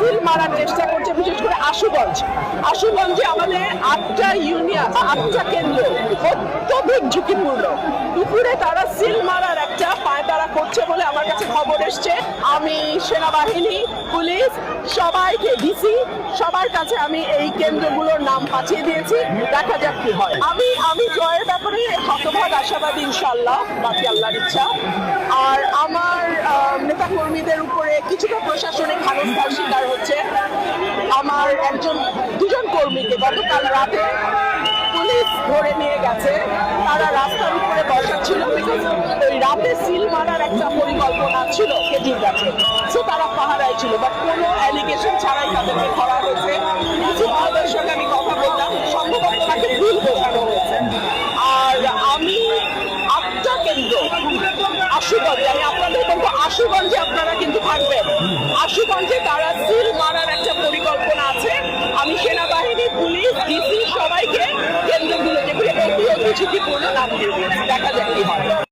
Seal মারার চেষ্টা করছে, বিশেষ করে আশুগঞ্জে আমাদের 8টা ইউনিয়ন, 8টা কেন্দ্র অত্যধিক ঝুঁকিপূর্ণ। দুপুরে তারা সিল মারার একটা পায়তারা করছে বলে আমার কাছে খবর এসছে। আমি সেনাবাহিনী, পুলিশ, সবাইকে, ডিসি, সবার কাছে আমি এই কেন্দ্রগুলোর নাম পাঠিয়ে দিয়েছি। দেখা যাক কি হয়। আমি জয়ের ব্যাপারে হতভাগ আশাবাদী, ইনশাল্লাহ, বাকি আল্লাহর ইচ্ছা। আর আমার নেতা কর্মীদের উপরে কিছুটা প্রশাসনিক হেনস্থার শিকার হচ্ছে। আমার দুজন কর্মীকে গতকাল রাতে পুলিশ ধরে নিয়ে গেছে। তারা রাস্তার উপরে বসা ছিল, বিকজ ওই রাতে সিল মারার একটা পরিকল্পনা ছিল খেজুর গাছে, সো তারা পাহারায় ছিল, বাট কোনো অ্যালিগেশন ছাড়াই তাদেরকে ধরা হয়েছে। কিছু ভাইদের সঙ্গে আমি কথা বললাম, সম্ভবত তাকে ভুল বোঝানো হয়েছে। আর আমি 8টা কেন্দ্র আশুগঞ্জে, আমি আপনাদের বলবো আশুগঞ্জে আপনারা কিন্তু থাকবেন। আশুগঞ্জে তারা সিল মারার একটা পরিকল্পনা আছে। আমি সেনাবাহিনী, পুলিশ, ডিসি সবাইকে কেন্দ্রগুলো যেগুলো অতি ঝুঁকিপূর্ণ নাম দিয়ে দিয়েছি। দেখা যাক কি হয়।